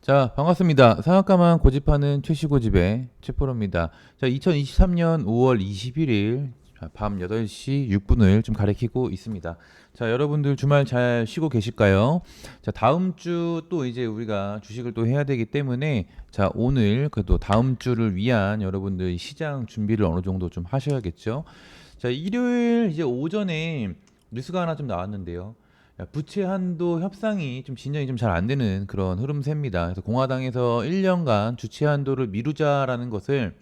자, 반갑습니다. 상한가만 고집하는 최시고집의 최프로입니다. 자, 2023년 5월 21일 밤 8시 6분을 좀 가리키고 있습니다. 자, 여러분들 주말 잘 쉬고 계실까요? 자, 다음 주 또 이제 우리가 주식을 또 해야 되기 때문에 자, 오늘 그래도 다음 주를 위한 여러분들 시장 준비를 어느 정도 좀 하셔야겠죠. 자, 일요일 이제 오전에 뉴스가 하나 좀 나왔는데요. 부채 한도 협상이 좀 진전이 좀 잘 안 되는 그런 흐름세입니다. 그래서 공화당에서 1년간 주채 한도를 미루자라는 것을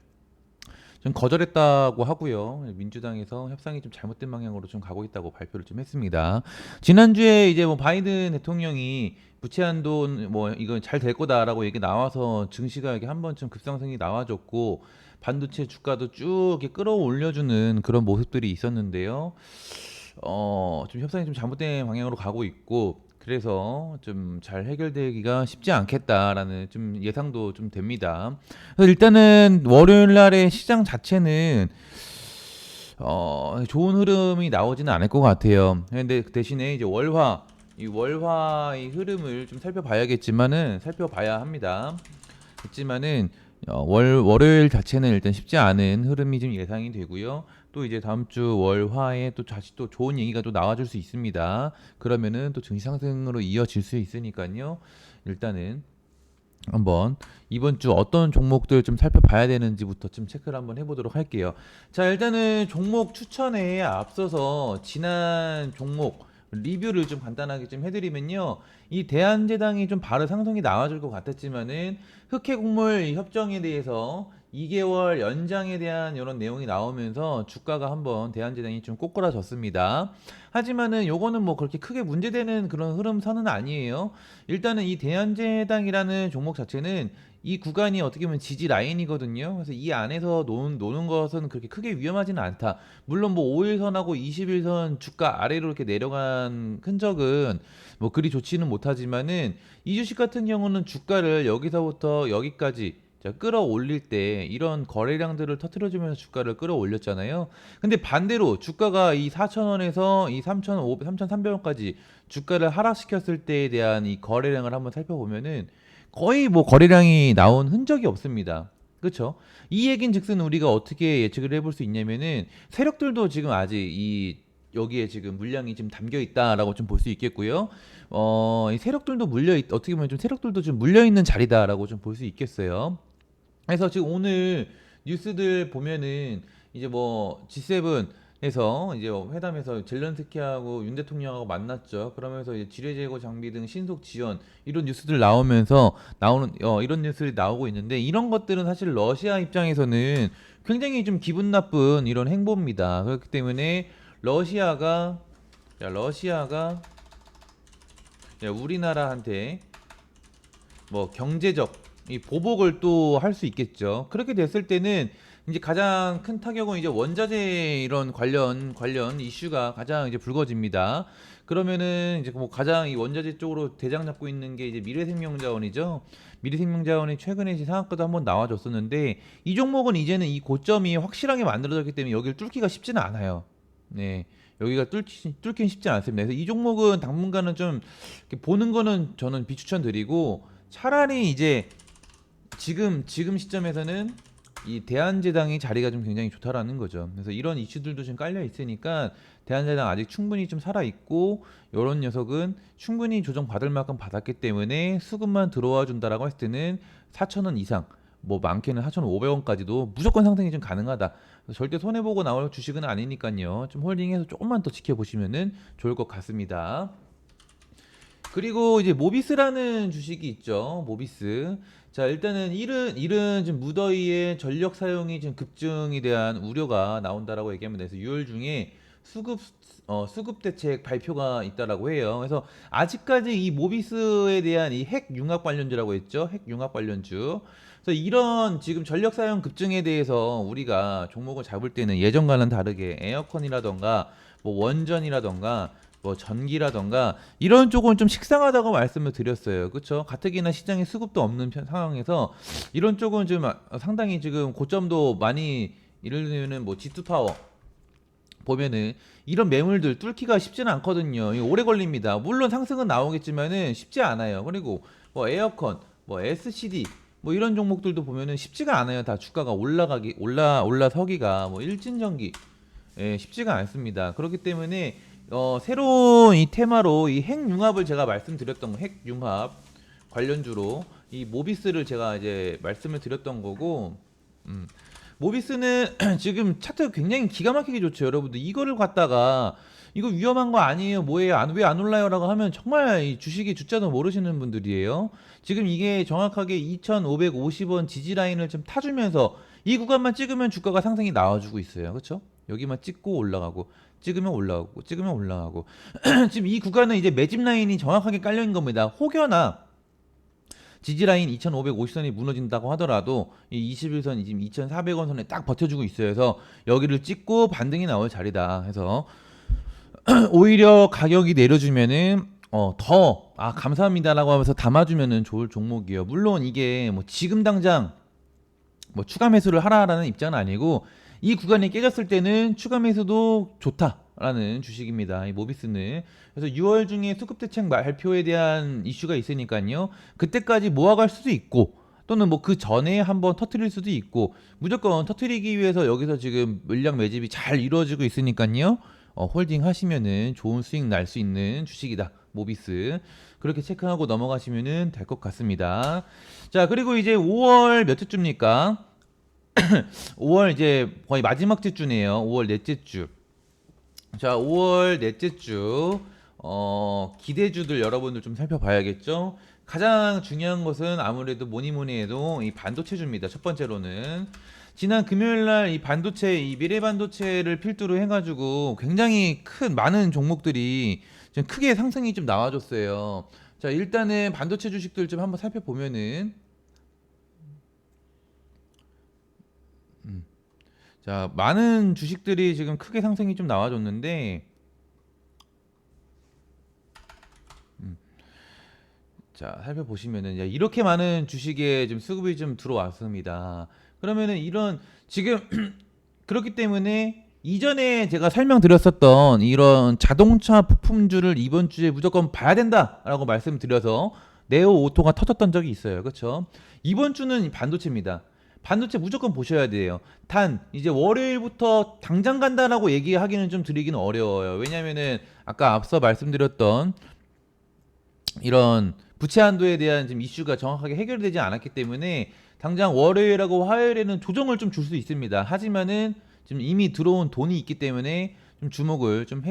좀 거절했다고 하고요. 민주당에서 협상이 좀 잘못된 방향으로 좀 가고 있다고 발표를 좀 했습니다. 지난주에 이제 뭐 바이든 대통령이 부채 한도 뭐 이건 잘 될 거다라고 얘기 나와서 증시가 이렇게 한 번쯤 급상승이 나와줬고 반도체 주가도 쭉 이렇게 끌어올려주는 그런 모습들이 있었는데요. 좀 협상이 좀 잘못된 방향으로 가고 있고 그래서 좀 잘 해결되기가 쉽지 않겠다라는 좀 예상도 좀 됩니다. 그래서 일단은 월요일 날의 시장 자체는 좋은 흐름이 나오지는 않을 것 같아요. 근데 그 대신에 이제 이 월화의 흐름을 좀 살펴봐야겠지만은 살펴봐야 합니다. 그렇지만은 월요일 자체는 일단 쉽지 않은 흐름이 좀 예상이 되고요. 또 이제 다음 주 월화에 또 다시 또 좋은 얘기가 또 나와줄 수 있습니다. 그러면은 또 증시 상승으로 이어질 수 있으니까요. 일단은 한번 이번 주 어떤 종목들 좀 살펴봐야 되는지부터 좀 체크를 한번 해보도록 할게요. 자, 일단은 종목 추천에 앞서서 지난 종목 리뷰를 좀 간단하게 좀 해드리면요. 이 대한제당이 좀 바로 상승이 나와줄 것 같았지만은 흑해곡물 협정에 대해서 2개월 연장에 대한 이런 내용이 나오면서 주가가 한번 대한제당이 좀 꼬꾸라졌습니다. 하지만은 요거는 뭐 그렇게 크게 문제되는 그런 흐름선은 아니에요. 일단은 이 대한제당이라는 종목 자체는 이 구간이 어떻게 보면 지지 라인이거든요. 그래서 이 안에서 노는 것은 그렇게 크게 위험하지는 않다. 물론 뭐 5일선하고 20일선 주가 아래로 이렇게 내려간 흔적은 뭐 그리 좋지는 못하지만은 이 주식 같은 경우는 주가를 여기서부터 여기까지 자, 끌어올릴 때 이런 거래량들을 터트려주면서 주가를 끌어올렸잖아요. 근데 반대로 주가가 이 4,000원에서 이 3,500, 3,300원까지 주가를 하락시켰을 때에 대한 이 거래량을 한번 살펴보면은 거의 뭐 거래량이 나온 흔적이 없습니다. 그렇죠? 이 얘긴즉슨 우리가 어떻게 예측을 해볼 수 있냐면은 세력들도 지금 아직 이 여기에 지금 물량이 지금 담겨 있다라고 좀 볼 수 있겠고요. 이 세력들도 어떻게 보면 좀 세력들도 좀 물려 있는 자리다라고 좀 볼 수 있겠어요. 그래서 지금 오늘 뉴스들 보면은 이제 뭐 G7에서 이제 회담에서 젤렌스키하고 윤 대통령하고 만났죠. 그러면서 이제 지뢰 제거 장비 등 신속 지원 이런 뉴스들 나오면서 나오는 이런 뉴스들이 나오고 있는데 이런 것들은 사실 러시아 입장에서는 굉장히 좀 기분 나쁜 이런 행보입니다. 그렇기 때문에 러시아가 러시아가 우리나라한테 뭐 경제적 이 보복을 또 할 수 있겠죠. 그렇게 됐을 때는 이제 가장 큰 타격은 이제 원자재 이런 관련 이슈가 가장 이제 불거집니다. 그러면은 이제 뭐 가장 이 원자재 쪽으로 대장 잡고 있는 게 이제 미래생명자원이죠. 미래생명자원이 최근에 이제 상한가도 한번 나와줬었는데 이 종목은 이제는 이 고점이 확실하게 만들어졌기 때문에 여기를 뚫기가 쉽지는 않아요. 네. 여기가 뚫긴 쉽지 않습니다. 그래서 이 종목은 당분간은 좀 이렇게 보는 거는 저는 비추천 드리고 차라리 이제 지금 시점에서는 이 대한제당이 자리가 좀 굉장히 좋다라는 거죠. 그래서 이런 이슈들도 지금 깔려 있으니까 대한제당 아직 충분히 좀 살아 있고 이런 녀석은 충분히 조정받을 만큼 받았기 때문에 수급만 들어와 준다라고 했을 때는 4,000원 이상 뭐 많게는 4,500원까지도 무조건 상승이 좀 가능하다. 절대 손해 보고 나올 주식은 아니니까요. 좀 홀딩해서 조금만 더 지켜보시면은 좋을 것 같습니다. 그리고 이제 모비스라는 주식이 있죠. 모비스. 자, 일단은 일은 지금 무더위에 전력 사용이 지금 급증에 대한 우려가 나온다라고 얘기합니다. 그래서 6월 중에 수급 대책 발표가 있다라고 해요. 그래서 아직까지 이 모비스에 대한 이 핵 융합 관련주라고 했죠. 핵 융합 관련주. 그래서 이런 지금 전력 사용 급증에 대해서 우리가 종목을 잡을 때는 예전과는 다르게 에어컨이라던가 뭐 원전이라던가 뭐 전기라던가 이런 쪽은 좀 식상하다고 말씀을 드렸어요. 그렇죠? 가뜩이나 시장에 수급도 없는 상황에서 이런 쪽은 좀 상당히 지금 고점도 많이 예를 들면은 뭐 G2 파워 보면은 이런 매물들 뚫기가 쉽지는 않거든요. 이거 오래 걸립니다. 물론 상승은 나오겠지만은 쉽지 않아요. 그리고 뭐 에어컨 뭐 SCD 뭐 이런 종목들도 보면은 쉽지가 않아요. 다 주가가 올라서기가 뭐 일진전기 예, 쉽지가 않습니다. 그렇기 때문에 새로운 이 테마로 이 핵융합을 제가 말씀드렸던 거, 핵융합 관련주로 이 모비스를 제가 이제 말씀을 드렸던 거고, 모비스는 지금 차트 굉장히 기가 막히게 좋죠. 여러분들 이거를 갖다가 이거 위험한 거 아니에요? 뭐예요? 왜 안 올라요라고 하면 정말 이 주식의 주자도 모르시는 분들이에요. 지금 이게 정확하게 2,550원 지지 라인을 좀 타주면서 이 구간만 찍으면 주가가 상승이 나와주고 있어요. 그렇죠? 여기만 찍고 올라가고 찍으면 올라가고 찍으면 올라가고 지금 이 구간은 이제 매집 라인이 정확하게 깔려 있는 겁니다. 혹여나 지지라인 2,550선이 무너진다고 하더라도 이 21선 지금 2,400원 선에 딱 버텨주고 있어요. 그래서 여기를 찍고 반등이 나올 자리다 해서 오히려 가격이 내려주면은 감사합니다라고 하면서 담아주면은 좋을 종목이에요. 물론 이게 뭐 지금 당장 뭐 추가 매수를 하라라는 입장은 아니고 이 구간이 깨졌을 때는 추가 매수도 좋다라는 주식입니다. 이 모비스는. 그래서 6월 중에 수급 대책 발표에 대한 이슈가 있으니까요. 그때까지 모아갈 수도 있고 또는 뭐 그 전에 한번 터트릴 수도 있고 무조건 터트리기 위해서 여기서 지금 물량 매집이 잘 이루어지고 있으니까요. 홀딩 하시면은 좋은 수익 날 수 있는 주식이다. 모비스. 그렇게 체크하고 넘어가시면은 될 것 같습니다. 자, 그리고 이제 5월 몇째 주입니까? 5월 이제 거의 마지막 주네요. 5월 넷째 주. 자, 5월 넷째 주. 기대주들 여러분들 좀 살펴봐야겠죠. 가장 중요한 것은 아무래도 뭐니 해도 이 반도체주입니다. 첫 번째로는 지난 금요일 날 이 반도체, 이 미래 반도체를 필두로 해가지고 굉장히 많은 종목들이 좀 크게 상승이 좀 나와줬어요. 자, 일단은 반도체 주식들 좀 한번 살펴보면은 자, 많은 주식들이 지금 크게 상승이 좀 나와줬는데 자, 살펴보시면은 이렇게 많은 주식에 좀 수급이 좀 들어왔습니다. 그러면은 이런 지금 그렇기 때문에 이전에 제가 설명드렸었던 이런 자동차 부품주를 이번 주에 무조건 봐야 된다라고 말씀드려서 네오 오토가 터졌던 적이 있어요. 그렇죠? 이번 주는 반도체입니다. 반도체 무조건 보셔야 돼요. 단 이제 월요일부터 당장 간다라고 얘기하기는 좀 드리기는 어려워요. 왜냐면은 아까 앞서 말씀드렸던 이런 부채 한도에 대한 지금 이슈가 정확하게 해결되지 않았기 때문에 당장 월요일하고 화요일에는 조정을 좀 줄 수 있습니다. 하지만은 지금 이미 들어온 돈이 있기 때문에 좀 주목을 좀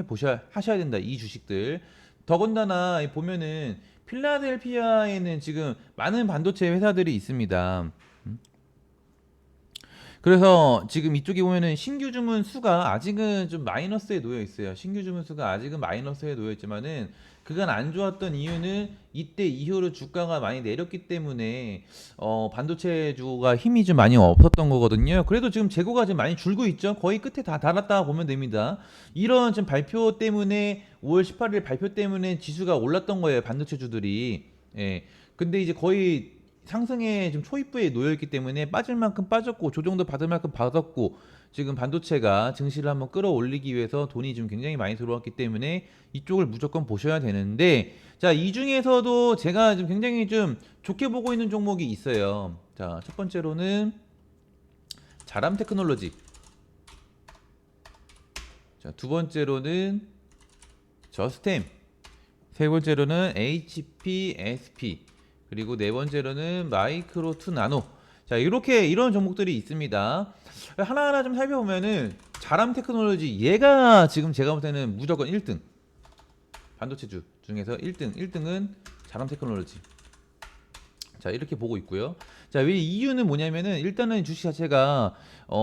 하셔야 된다. 이 주식들. 더군다나 보면은 필라델피아에는 지금 많은 반도체 회사들이 있습니다. 그래서 지금 이쪽에 보면은 신규 주문 수가 아직은 좀 마이너스에 놓여 있어요. 신규 주문 수가 아직은 마이너스에 놓여 있지만은 그간 안 좋았던 이유는 이때 이후로 주가가 많이 내렸기 때문에 반도체주가 힘이 좀 많이 없었던 거거든요. 그래도 지금 재고가 좀 많이 줄고 있죠. 거의 끝에 다 달았다 보면 됩니다. 이런 좀 발표 때문에 5월 18일 발표 때문에 지수가 올랐던 거예요. 반도체주들이. 예. 근데 이제 거의 상승에 좀 초입부에 놓여 있기 때문에 빠질 만큼 빠졌고 조정도 받을 만큼 받았고 지금 반도체가 증시를 한번 끌어올리기 위해서 돈이 좀 굉장히 많이 들어왔기 때문에 이쪽을 무조건 보셔야 되는데 자, 이 중에서도 제가 좀 굉장히 좀 좋게 보고 있는 종목이 있어요. 자, 첫 번째로는 자람 테크놀로지. 자, 두 번째로는 저스템. 세 번째로는 HPSP. 그리고 네 번째로는 마이크로 투 나노. 자, 이렇게 이런 종목들이 있습니다. 하나하나 좀 살펴보면은 자람 테크놀로지 얘가 지금 제가 볼 때는 무조건 1등. 반도체주 중에서 1등은 자람 테크놀로지. 자, 이렇게 보고 있고요. 자, 왜 이유는 뭐냐면은 일단은 주식 자체가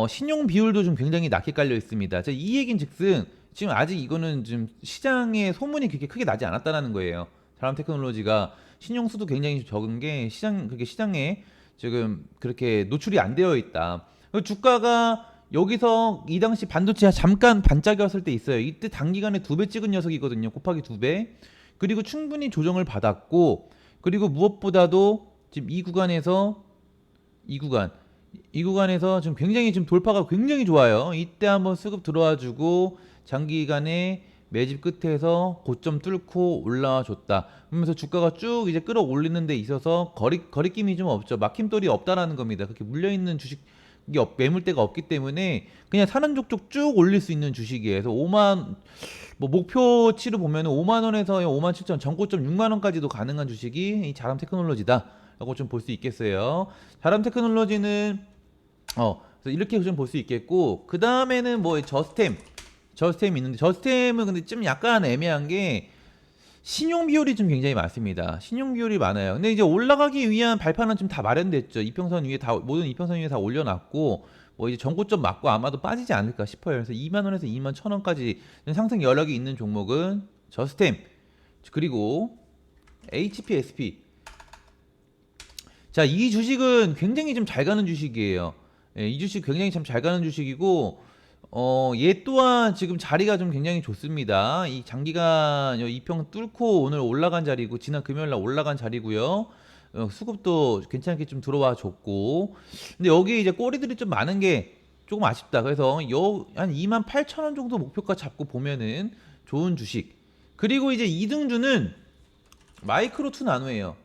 신용 비율도 좀 굉장히 낮게 깔려 있습니다. 자, 이 얘긴즉슨 지금 아직 이거는 좀 시장에 소문이 그렇게 크게 나지 않았다라는 거예요. 자람 테크놀로지가 신용수도 굉장히 적은 게 그게 시장에 지금 그렇게 노출이 안 되어 있다. 주가가 여기서 이 당시 반도체가 잠깐 반짝였을 때 있어요. 이때 단기간에 2배 찍은 녀석이거든요. 곱하기 2배. 그리고 충분히 조정을 받았고 그리고 무엇보다도 지금 이 구간에서 지금 굉장히 지금 돌파가 굉장히 좋아요. 이때 한번 수급 들어와 주고 장기간에 매집 끝에서 고점 뚫고 올라와 줬다. 그러면서 주가가 쭉 이제 끌어올리는 데 있어서 거리낌이 좀 없죠. 막힘돌이 없다라는 겁니다. 그렇게 물려 있는 주식이 매물대가 없기 때문에 그냥 사는 족족 쭉 올릴 수 있는 주식이에요. 그래서 5만 뭐 목표치로 보면은 5만 원에서 5만 7천 전고점 6만 원까지도 가능한 주식이 이 자람 테크놀로지다라고 좀 볼 수 있겠어요. 자람 테크놀로지는 그래서 이렇게 좀 볼 수 있겠고, 그 다음에는 뭐 저스템 있는데, 저스템은 근데 좀 약간 애매한 게 신용 비율이 좀 굉장히 많습니다. 신용 비율이 많아요. 근데 이제 올라가기 위한 발판은 좀 다 마련됐죠. 이평선 위에 다 모든 이평선 위에 다 올려놨고, 뭐 이제 전고점 맞고 아마도 빠지지 않을까 싶어요. 그래서 2만 원에서 2만 1천 원까지 상승 여력이 있는 종목은 저스템, 그리고 HPSP. 자, 이 주식은 굉장히 좀 잘 가는 주식이에요. 예, 이 주식 굉장히 참 잘 가는 주식이고, 얘 또한 지금 자리가 좀 굉장히 좋습니다. 이 장기간 이평 뚫고 오늘 올라간 자리고, 지난 금요일 날 올라간 자리고요. 수급도 괜찮게 좀 들어와 줬고, 근데 여기 이제 꼬리들이 좀 많은 게 조금 아쉽다. 그래서 한 28,000원 정도 목표가 잡고 보면은 좋은 주식. 그리고 이제 이등주는 마이크로 2 나노예요.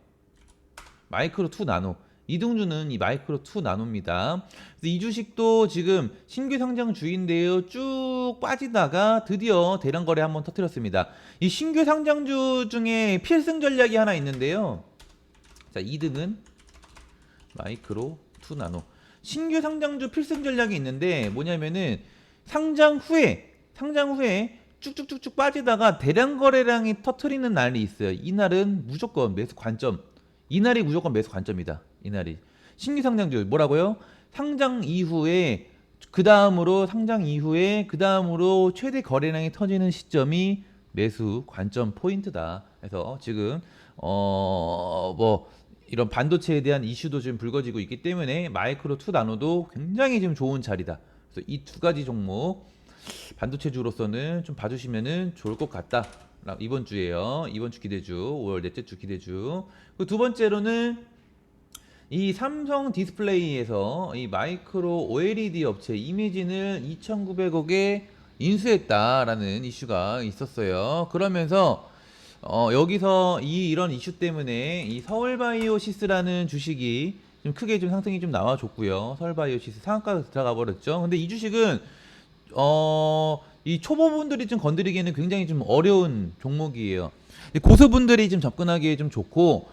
마이크로 2 나노. 이등주는 이 마이크로 2 나노입니다. 그래서 이 주식도 지금 신규 상장 주인데요. 쭉 빠지다가 드디어 대량 거래 한번 터뜨렸습니다. 이 신규 상장주 중에 필승 전략이 하나 있는데요. 자, 2등은 마이크로 2 나노. 신규 상장주 필승 전략이 있는데 뭐냐면은 상장 후에 쭉쭉쭉쭉 빠지다가 대량 거래량이 터트리는 날이 있어요. 이날은 무조건 매수 관점. 이날이 무조건 매수 관점이다. 이날이 신규 상장주 뭐라고요? 상장 이후에 그 다음으로 최대 거래량이 터지는 시점이 매수 관점 포인트다. 그래서 지금 뭐 이런 반도체에 대한 이슈도 지금 불거지고 있기 때문에 마이크로 2 나노도 굉장히 지금 좋은 자리다. 그래서 이 두 가지 종목 반도체주로서는 좀 봐주시면은 좋을 것 같다. 이번 주에요. 이번 주 기대주, 5월 넷째 주 기대주. 그 두 번째로는 이 삼성 디스플레이에서 이 마이크로 OLED 업체 이미진을 2,900억에 인수했다라는 이슈가 있었어요. 그러면서 여기서 이런 이슈 때문에 이 서울바이오시스라는 주식이 좀 크게 좀 상승이 좀 나와줬고요. 서울바이오시스 상한가 들어가 버렸죠. 근데 이 주식은 이 초보분들이 좀 건드리기에는 굉장히 좀 어려운 종목이에요. 고수분들이 좀 접근하기에 좀 좋고,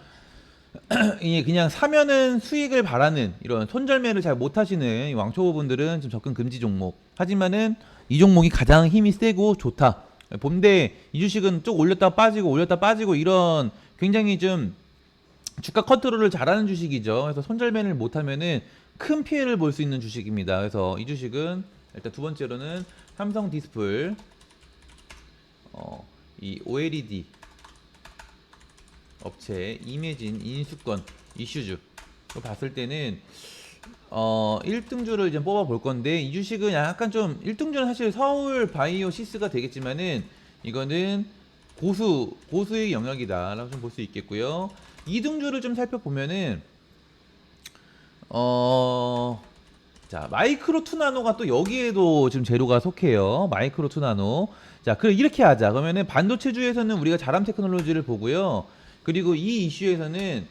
그냥 사면은 수익을 바라는 이런 손절매를 잘 못하시는 왕초보분들은 좀 접근 금지 종목. 하지만은 이 종목이 가장 힘이 세고 좋다. 본데 이 주식은 쭉 올렸다 빠지고 이런 굉장히 좀 주가 컨트롤을 잘하는 주식이죠. 그래서 손절매를 못하면은 큰 피해를 볼 수 있는 주식입니다. 그래서 이 주식은 일단 두 번째로는 삼성 디스플 이 OLED 업체 이매진 인수권 이슈주로 봤을 때는 1등주를 이제 뽑아 볼 건데, 이 주식은 약간 좀 1등주는 사실 서울 바이오시스가 되겠지만은 이거는 고수의 영역이다라고 좀 볼 수 있겠고요. 2등주를 좀 살펴보면은 자, 마이크로 2 나노가 또 여기에도 지금 재료가 속해요. 마이크로 2 나노. 자, 그럼 이렇게 하자. 그러면은 반도체주에서는 우리가 자람 테크놀로지를 보고요. 그리고 이 이슈에서는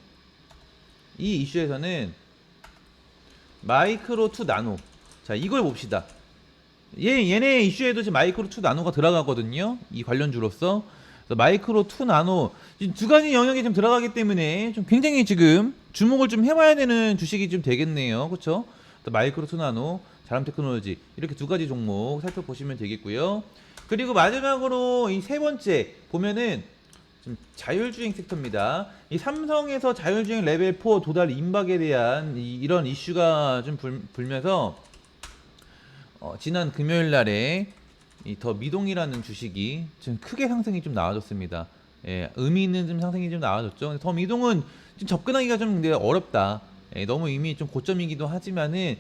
마이크로 2 나노. 자, 이걸 봅시다. 얘네 이슈에도 지금 마이크로 2 나노가 들어가거든요. 이 관련주로서. 마이크로 2 나노 두 가지 영역이 좀 들어가기 때문에 좀 굉장히 지금 주목을 좀 해봐야 되는 주식이 좀 되겠네요. 그렇죠? 마이크로 2 나노, 자람 테크놀로지 이렇게 두 가지 종목 살펴보시면 되겠고요. 그리고 마지막으로 이 세 번째 보면은 좀 자율주행 섹터입니다. 이 삼성에서 자율주행 레벨 4 도달 임박에 대한 이런 이슈가 좀 불면서 지난 금요일 날에 이 더 미동이라는 주식이 좀 크게 상승이 좀 나와줬습니다. 예, 의미 있는 좀 상승이 좀 나와줬죠. 더 미동은 좀 접근하기가 좀 어렵다. 예, 너무 이미 좀 고점이기도 하지만은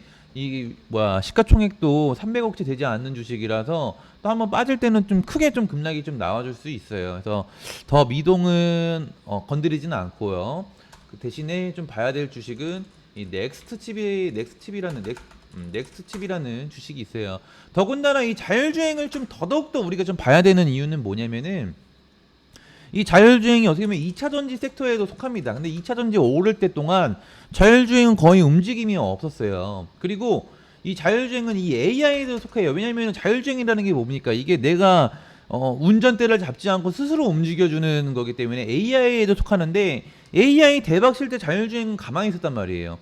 시가총액도 300억치 되지 않는 주식이라서 또 한번 빠질 때는 좀 크게 좀 급락이 좀 나와줄 수 있어요. 그래서 더 미동은 건드리지는 않고요. 그 대신에 좀 봐야 될 주식은 이 넥스트칩이라는 넥스트칩이라는 주식이 있어요. 더군다나 이 자율주행을 좀 더더욱더 우리가 좀 봐야 되는 이유는 뭐냐면은 이 자율주행이 어떻게 보면 2차 전지 섹터에도 속합니다. 근데 2차 전지 오를 때 동안 자율주행은 거의 움직임이 없었어요. 그리고 이 자율주행은 이 AI에도 속해요. 왜냐하면 자율주행이라는 게 뭡니까? 이게 내가 운전대를 잡지 않고 스스로 움직여주는 거기 때문에 AI에도 속하는데 AI 대박 칠 때 자율주행은 가만히 있었단 말이에요.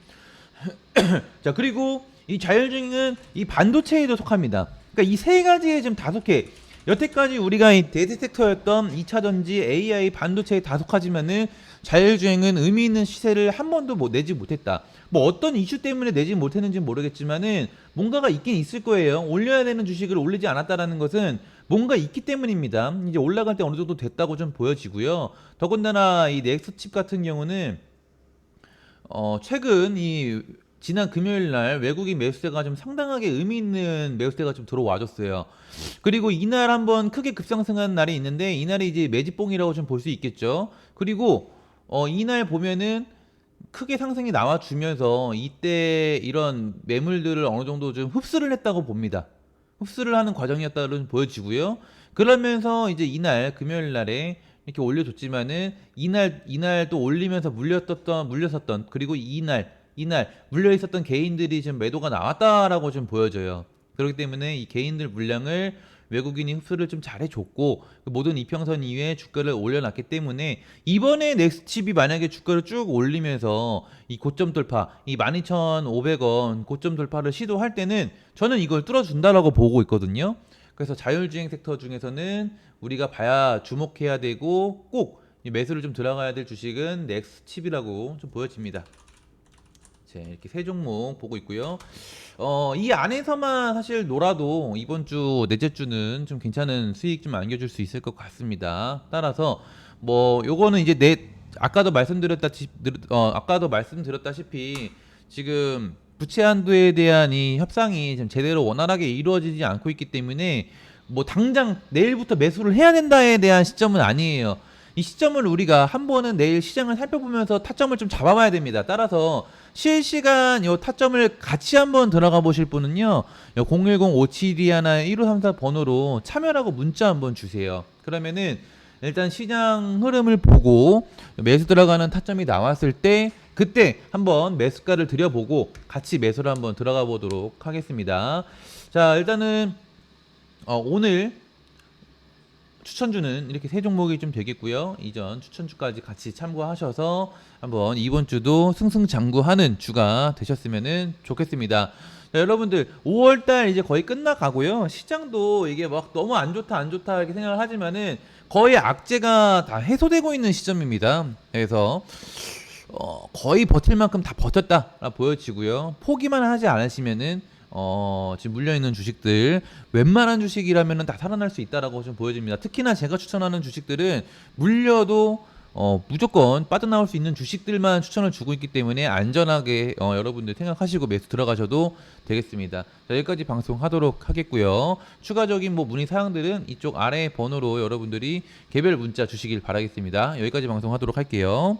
자, 그리고 이 자율주행은 이 반도체에도 속합니다. 그러니까 이 세 가지에 좀 다 속해. 여태까지 우리가 이 대세 섹터였던 2차 전지, AI, 반도체에 다 속하지만은 자율주행은 의미 있는 시세를 한 번도 내지 못했다. 뭐 어떤 이슈 때문에 내지 못했는지 모르겠지만은 뭔가가 있긴 있을 거예요. 올려야 되는 주식을 올리지 않았다라는 것은 뭔가 있기 때문입니다. 이제 올라갈 때 어느 정도 됐다고 좀 보여지고요. 더군다나 이 넥스칩 같은 경우는 최근 이 지난 금요일 날 외국인 매수세가 좀 상당하게 의미 있는 매수세가 좀 들어와줬어요. 그리고 이날 한번 크게 급상승한 날이 있는데 이날이 이제 매집봉이라고 좀 볼 수 있겠죠. 그리고 이날 보면은 크게 상승이 나와주면서 이때 이런 매물들을 어느 정도 좀 흡수를 했다고 봅니다. 흡수를 하는 과정이었다고 보여지고요. 그러면서 이제 이날 금요일 날에 이렇게 올려줬지만은 이날 또 올리면서 물렸었던 그리고 이날 물려 있었던 개인들이 지금 매도가 나왔다라고 좀 보여져요. 그렇기 때문에 이 개인들 물량을 외국인이 흡수를 좀 잘해줬고 모든 이평선 이후에 주가를 올려놨기 때문에 이번에 넥스칩이 만약에 주가를 쭉 올리면서 이 고점 돌파, 이 12,500원 고점 돌파를 시도할 때는 저는 이걸 뚫어준다라고 보고 있거든요. 그래서 자율주행 섹터 중에서는 우리가 봐야 주목해야 되고 꼭 매수를 좀 들어가야 될 주식은 넥스칩이라고 좀 보여집니다. 자, 이렇게 세 종목 보고 있고요. 이 안에서만 사실 놀아도 이번 주, 넷째 주는 좀 괜찮은 수익 좀 안겨줄 수 있을 것 같습니다. 따라서 뭐 요거는 이제 아까도 말씀드렸다시피 지금 부채 한도에 대한 이 협상이 좀 제대로 원활하게 이루어지지 않고 있기 때문에 뭐 당장 내일부터 매수를 해야 된다에 대한 시점은 아니에요. 이 시점을 우리가 한 번은 내일 시장을 살펴보면서 타점을 좀 잡아봐야 됩니다. 따라서 실시간 요 타점을 같이 한번 들어가 보실 분은요, 010-5721-1534 번호로 참여라고 문자 한번 주세요. 그러면은 일단 시장 흐름을 보고 매수 들어가는 타점이 나왔을 때 그때 한번 매수가를 들여보고 같이 매수를 한번 들어가 보도록 하겠습니다. 자, 일단은 오늘 추천주는 이렇게 세 종목이 좀 되겠고요. 이전 추천주까지 같이 참고하셔서 한번 이번 주도 승승장구하는 주가 되셨으면 좋겠습니다. 자, 여러분들 5월달 이제 거의 끝나가고요. 시장도 이게 막 너무 안 좋다 이렇게 생각을 하지만은 거의 악재가 다 해소되고 있는 시점입니다. 그래서 거의 버틸 만큼 다 버텼다 보여지고요. 포기만 하지 않으시면은 지금 물려있는 주식들 웬만한 주식이라면 다 살아날 수 있다라고 좀 보여집니다. 특히나 제가 추천하는 주식들은 물려도 무조건 빠져나올 수 있는 주식들만 추천을 주고 있기 때문에 안전하게 여러분들 생각하시고 매수 들어가셔도 되겠습니다. 자, 여기까지 방송하도록 하겠고요. 추가적인 뭐 문의 사항들은 이쪽 아래 번호로 여러분들이 개별 문자 주시길 바라겠습니다. 여기까지 방송하도록 할게요.